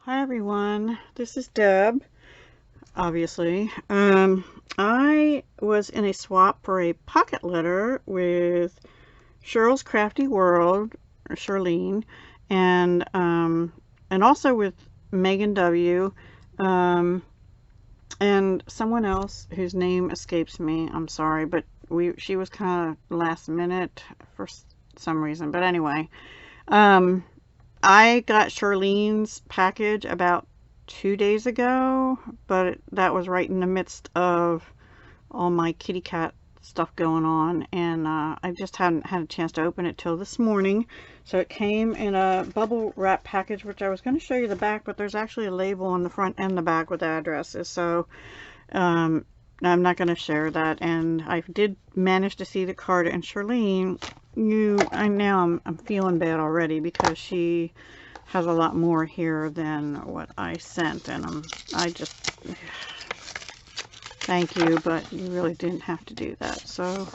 Hi everyone, this is Deb, obviously. I was in a swap for a pocket letter with Shirl's Crafty World, or Shirlene, and also with Megan W, and someone else whose name escapes me. I'm sorry, but she was kind of last minute for some reason. But anyway, I got Shirlene's package about 2 days ago, but that was right in the midst of all my kitty cat stuff going on, and I just hadn't had a chance to open it till this morning. So it came in a bubble wrap package, which I was going to show you the back, but there's actually a label on the front and the back with addresses, so I'm not going to share that. And I did manage to see the card, and Shirlene, I'm feeling bad already because she has a lot more here than what I sent, and I just thank you, but you really didn't have to do that. So,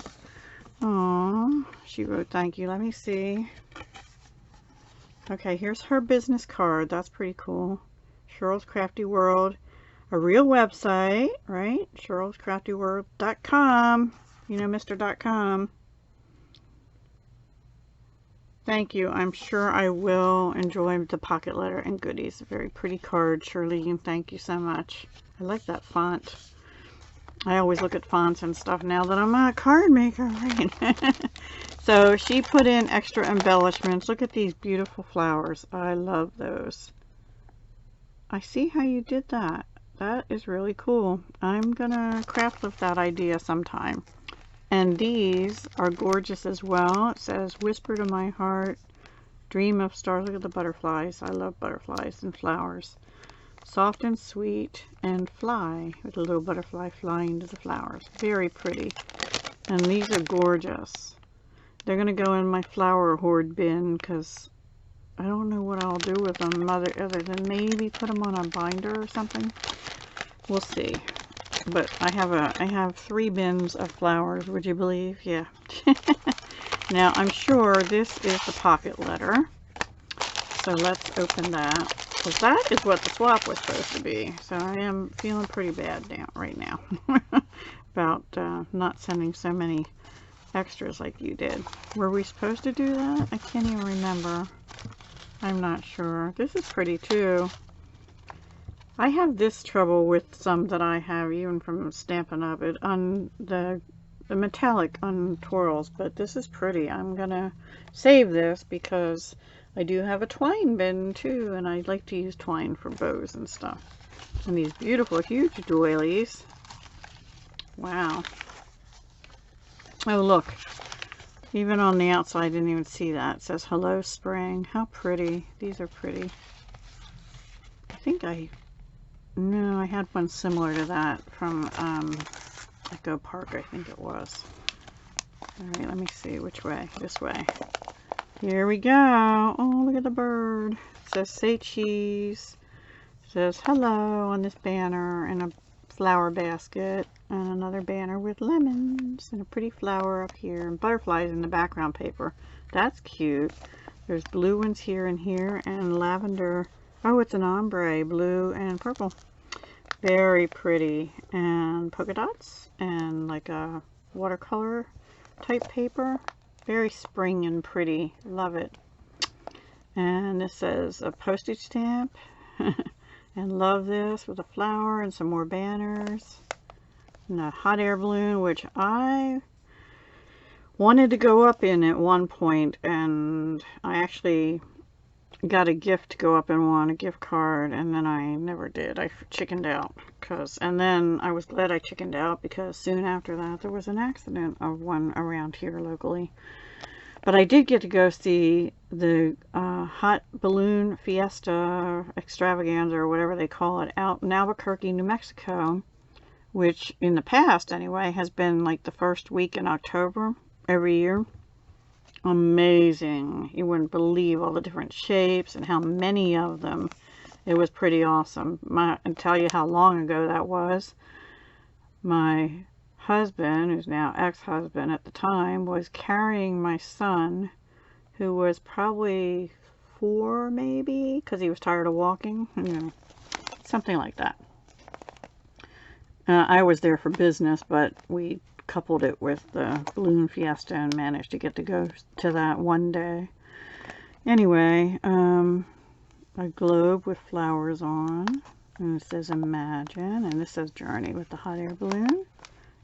oh, she wrote thank you. Let me see. Okay, here's her business card. That's pretty cool. Shirl's Crafty World, a real website, right? Shirl'sCraftyWorld.com. You know, Mr. .com. Thank you. I'm sure I will enjoy the pocket letter and goodies. A very pretty card, Shirley, and thank you so much. I like that font. I always look at fonts and stuff now that I'm a card maker, right? So she put in extra embellishments. Look at these beautiful flowers. I love those. I see how you did that. That is really cool. I'm gonna craft with that idea sometime. And these are gorgeous as well. It says, whisper to my heart, dream of stars. Look at the butterflies. I love butterflies and flowers. Soft and sweet, and fly, with a little butterfly flying to the flowers. Very pretty. And these are gorgeous. They're going to go in my flower hoard bin because I don't know what I'll do with them other than maybe put them on a binder or something. We'll see. But I have 3 bins of flowers, would you believe? Yeah. Now, I'm sure this is the pocket letter. So let's open that. Because that is what the swap was supposed to be. So I am feeling pretty bad right now. About not sending so many extras like you did. Were we supposed to do that? I can't even remember. I'm not sure. This is pretty too. I have this trouble with some that I have, even from Stampin' Up! It on the metallic on twirls, but this is pretty. I'm gonna save this because I do have a twine bin too, and I like to use twine for bows and stuff. And these beautiful, huge doilies. Wow. Oh, look. Even on the outside, I didn't even see that. It says, hello, spring. How pretty. These are pretty. I think no, I had one similar to that from Echo Park, I think it was. Alright, let me see which way. This way. Here we go. Oh, look at the bird. It says, say cheese. It says, hello on this banner, and a flower basket, and another banner with lemons, and a pretty flower up here, and butterflies in the background paper. That's cute. There's blue ones here and here, and lavender. Oh, it's an ombre, blue and purple. Very pretty. And polka dots, and like a watercolor type paper. Very spring and pretty. Love it. And this says a postage stamp. And love this with a flower and some more banners. And a hot air balloon, which I wanted to go up in at one point, and I actually got a gift to go up in one, a gift card, and then I never did. I chickened out. And then I was glad I chickened out because soon after that there was an accident of one around here locally. But I did get to go see the Hot Balloon Fiesta Extravaganza, or whatever they call it, out in Albuquerque, New Mexico, which in the past anyway has been like the first week in October every year. Amazing. You wouldn't believe all the different shapes and how many of them. It was pretty awesome. I'll tell you how long ago that was. My husband, who's now ex-husband at the time, was carrying my son, who was probably 4 maybe, because he was tired of walking, you know, something like that. I was there for business, but we coupled it with the balloon fiesta and managed to get to go to that one day. Anyway, a globe with flowers on, and it says Imagine, and this says Journey with the hot air balloon,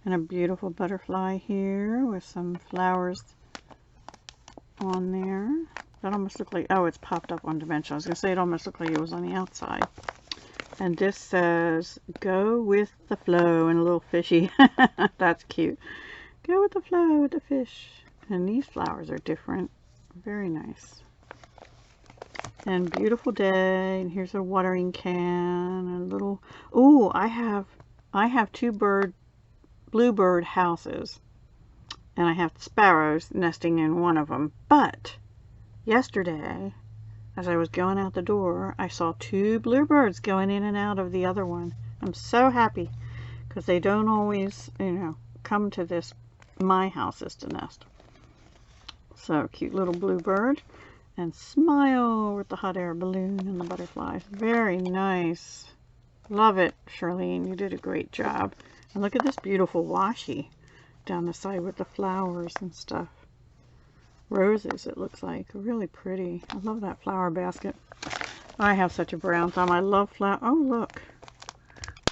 and a beautiful butterfly here with some flowers on there. That almost looked like, oh, it's popped up on dimension. I was going to say it almost looked like it was on the outside. And this says, go with the flow, and a little fishy. That's cute. Go with the flow with the fish. And these flowers are different. Very nice. And beautiful day. And here's a watering can. And a little, ooh, I have 2 bluebird houses. And I have sparrows nesting in one of them. But yesterday, as I was going out the door, I saw 2 bluebirds going in and out of the other one. I'm so happy because they don't always, you know, come to my houses to nest. So cute little bluebird, and smile with the hot air balloon and the butterflies. Very nice. Love it, Shirlene. You did a great job. And look at this beautiful washi down the side with the flowers and stuff. Roses, it looks like. Really pretty. I love that flower basket. I have such a brown thumb. I love flower. Oh, look.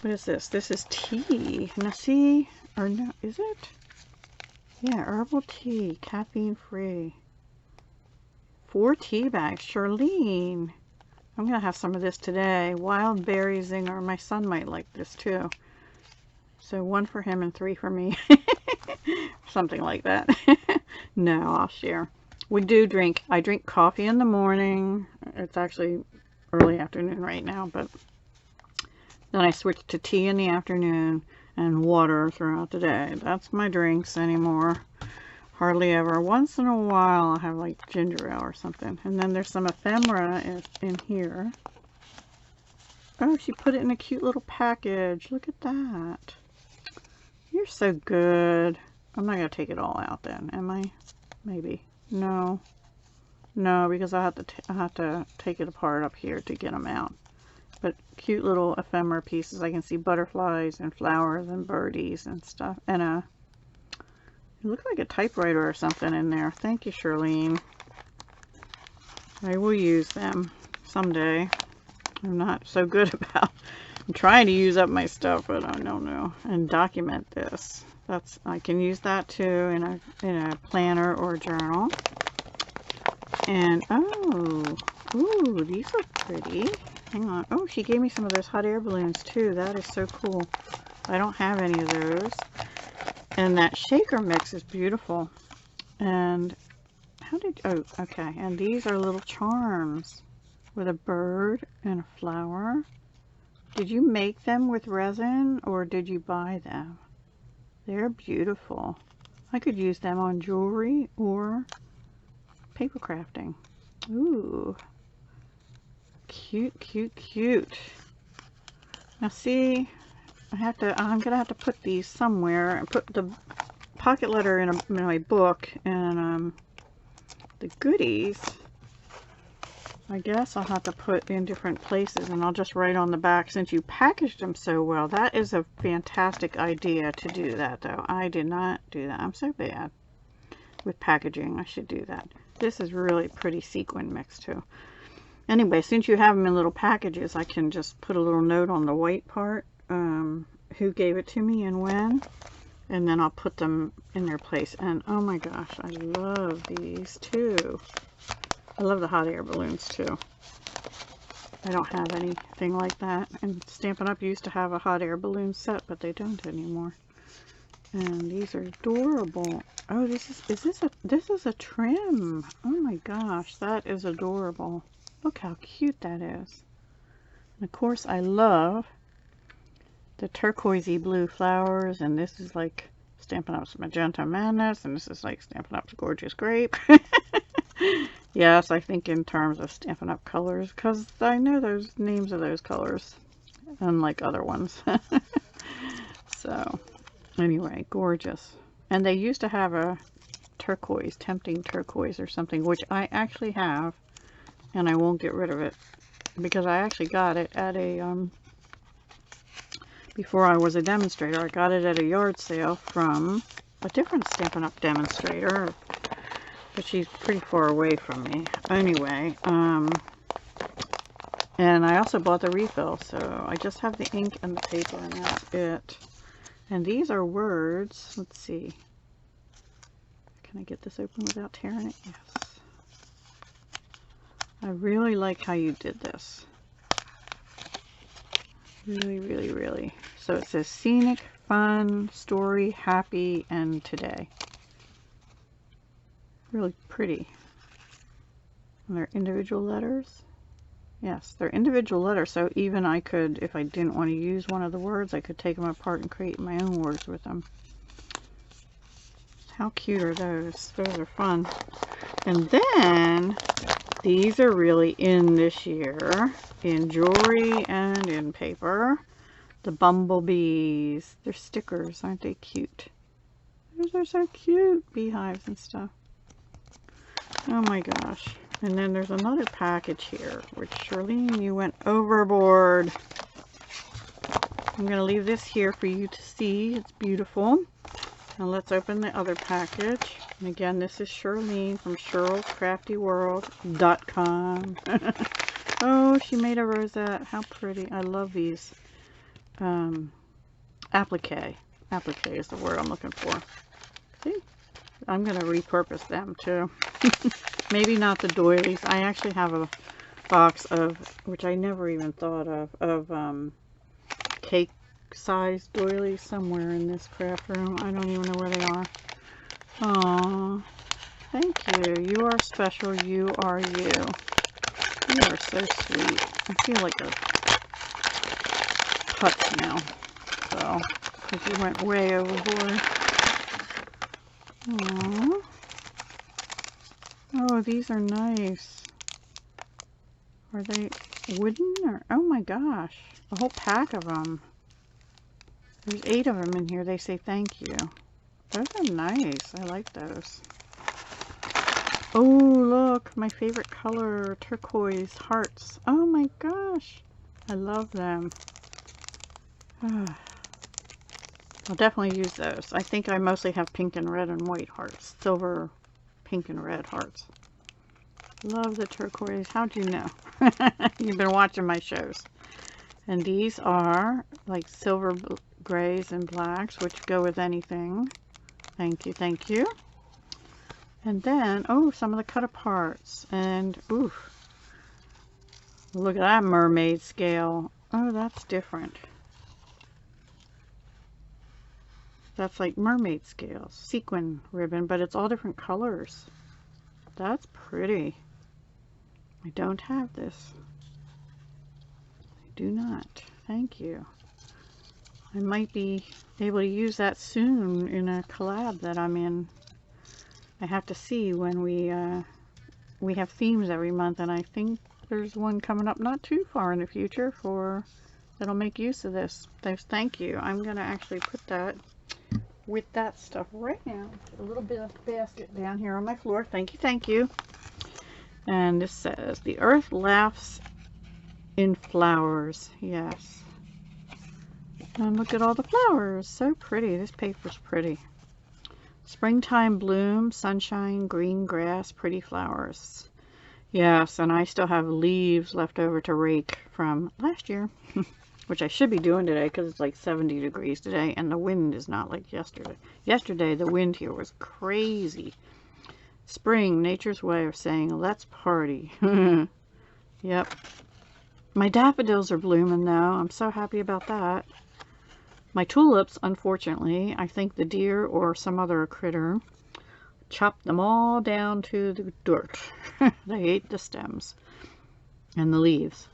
What is this? This is tea. Now see, or no, is it? Yeah, herbal tea, caffeine free. 4 tea bags. Shirlene. I'm going to have some of this today. Wild berry zinger. My son might like this too. So 1 for him and 3 for me. Something like that. No, I'll share. We do drink. I drink coffee in the morning. It's actually early afternoon right now, but then I switch to tea in the afternoon and water throughout the day. That's my drinks anymore. Hardly ever. Once in a while I'll have like ginger ale or something. And then there's some ephemera in here. Oh, she put it in a cute little package. Look at that. You're so good. I'm not going to take it all out then, am I? Maybe. No. No, because I have to take it apart up here to get them out. But cute little ephemera pieces. I can see butterflies and flowers and birdies and stuff. And it looks like a typewriter or something in there. Thank you, Shirlene. I will use them someday. I'm not so good about... I'm trying to use up my stuff, but I don't know. And document this. I can use that too in a planner or journal. And oh, ooh, these look pretty. Hang on. Oh, she gave me some of those hot air balloons too. That is so cool. I don't have any of those. And that shaker mix is beautiful. And oh, okay. And these are little charms with a bird and a flower. Did you make them with resin or did you buy them? They're beautiful. I could use them on jewelry or paper crafting. Ooh. Cute, cute, cute. Now see, I'm gonna have to put these somewhere and put the pocket letter in my book, and the goodies, I guess I'll have to put in different places, and I'll just write on the back since you packaged them so well. That is a fantastic idea to do that, though. I did not do that. I'm so bad with packaging. I should do that. This is really pretty sequin mix too. Anyway, since you have them in little packages, I can just put a little note on the white part, who gave it to me and when, and then I'll put them in their place. And oh my gosh, I love these too. I love the hot air balloons too. I don't have anything like that. And Stampin' Up! Used to have a hot air balloon set, but they don't anymore. And these are adorable. Oh, this is a trim. Oh my gosh, that is adorable. Look how cute that is. And of course, I love the turquoisey blue flowers. And this is like Stampin' Up's Magenta Madness, and this is like Stampin' Up's Gorgeous Grape. Yes, I think in terms of Stampin' Up! Colors, because I know those names of those colors, unlike other ones. So, anyway, gorgeous. And they used to have a turquoise, tempting turquoise or something, which I actually have. and I won't get rid of it because I actually got it at a, before I was a demonstrator, I got it at a yard sale from a different Stampin' Up! Demonstrator, but she's pretty far away from me. Anyway, and I also bought the refill, so I just have the ink and the paper, and that's it. And these are words. Let's see. Can I get this open without tearing it? Yes. I really like how you did this. Really, really, really. So it says scenic, fun, story, happy, and today. Really pretty. And they're individual letters. Yes, they're individual letters, so even I could, if I didn't want to use one of the words, I could take them apart and create my own words with them. How cute are those? Those are fun. And then, these are really in this year, in jewelry and in paper. The bumblebees. They're stickers, aren't they cute? Those are so cute. Beehives and stuff. Oh my gosh. And then there's another package here, which Shirlene, you went overboard. I'm going to leave this here for you to see. It's beautiful. Now let's open the other package. And again, this is Shirlene from ShirlsCraftyWorld.com. Oh, she made a rosette. How pretty. I love these. Applique. Applique is the word I'm looking for. See? I'm going to repurpose them too. Maybe not the doilies. I actually have a box of, which I never even thought of cake size doilies somewhere in this craft room. I don't even know where they are. Aww. Thank you. You are special. You are you. You are so sweet. I feel like a putz now. So, because you went way overboard. Aww. Oh, these are nice. Are they wooden or? Oh my gosh. A whole pack of them. There's 8 of them in here. They say thank you. Those are nice. I like those. Oh, look. My favorite color. Turquoise hearts. Oh my gosh. I love them. I'll definitely use those. I think I mostly have pink and red and white hearts. Silver, pink and red hearts. Love the turquoise. How'd you know? You've been watching my shows. And these are like silver grays and blacks, which go with anything. Thank you, thank you. And then, oh, some of the cut aparts. And, ooh, look at that mermaid scale. Oh, that's different. That's like mermaid scales, sequin ribbon, but it's all different colors. That's pretty. I don't have this. I do not. Thank you. I might be able to use that soon in a collab that I'm in. I have to see when we have themes every month, and I think there's one coming up not too far in the future for that'll make use of this. Thank you. I'm gonna actually put that with that stuff right now. A little bit of basket down here on my floor. Thank you, thank you. And this says, the earth laughs in flowers. Yes. And look at all the flowers. So pretty. This paper's pretty. Springtime bloom, sunshine, green grass, pretty flowers. Yes, and I still have leaves left over to rake from last year. Which I should be doing today because it's like 70 degrees today and the wind is not like yesterday. Yesterday the wind here was crazy. Spring, nature's way of saying let's party. Yep. My daffodils are blooming though. I'm so happy about that. My tulips, unfortunately, I think the deer or some other critter chopped them all down to the dirt. They ate the stems and the leaves.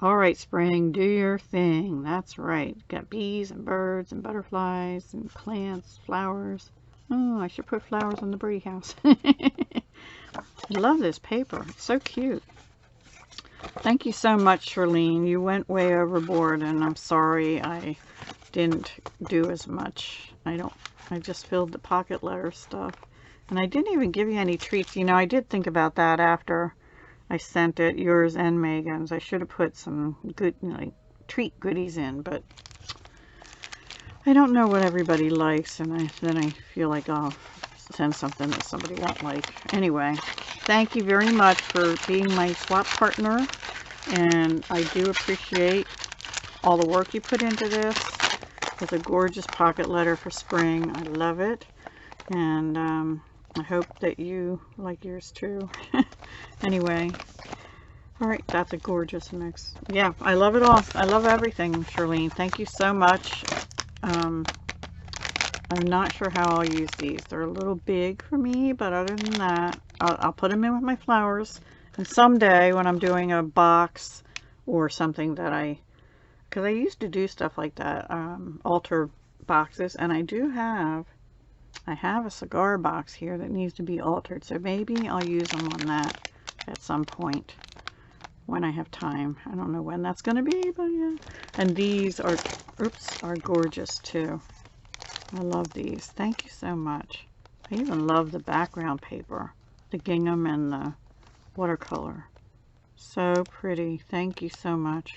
All right, spring, do your thing. That's right. Got bees and birds and butterflies and plants, flowers. Oh, I should put flowers on the birdie house. I love this paper. It's so cute. Thank you so much, Shirlene. You went way overboard, and I'm sorry I didn't do as much. I just filled the pocket letter stuff. And I didn't even give you any treats. You know, I did think about that after I sent it, yours and Megan's. I should have put some good, like, treat goodies in, but I don't know what everybody likes, and then I feel like I'll send something that somebody won't like. Anyway, thank you very much for being my swap partner, and I do appreciate all the work you put into this. It's a gorgeous pocket letter for spring. I love it, and I hope that you like yours too. Anyway, all right, that's a gorgeous mix. Yeah, I love it all. I love everything, Shirlene. Thank you so much. I'm not sure how I'll use these. They're a little big for me, but other than that, I'll put them in with my flowers. And someday when I'm doing a box or something that because I used to do stuff like that, altar boxes, and I have a cigar box here that needs to be altered, so maybe I'll use them on that at some point when I have time. I don't know when that's going to be, but yeah. And these are, are gorgeous too. I love these. Thank you so much. I even love the background paper, the gingham and the watercolor. So pretty. Thank you so much.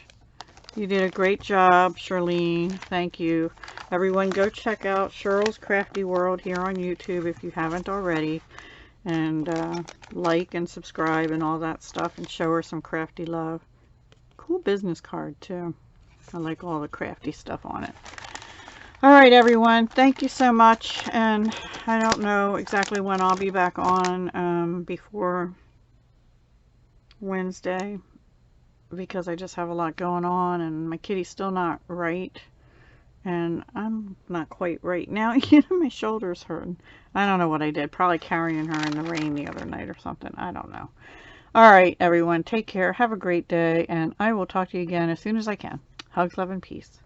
You did a great job, Shirlene. Thank you. Everyone go check out Shirl's Crafty World here on YouTube if you haven't already. And like and subscribe and all that stuff, and show her some crafty love. Cool business card too. I like all the crafty stuff on it. Alright everyone, thank you so much, and I don't know exactly when I'll be back on before Wednesday, because I just have a lot going on, and my kitty's still not right, and I'm not quite right now. You know, my shoulder's hurting. I don't know what I did. Probably carrying her in the rain the other night or something. I don't know. Alright everyone, take care, have a great day, and I will talk to you again as soon as I can. Hugs, love, and peace.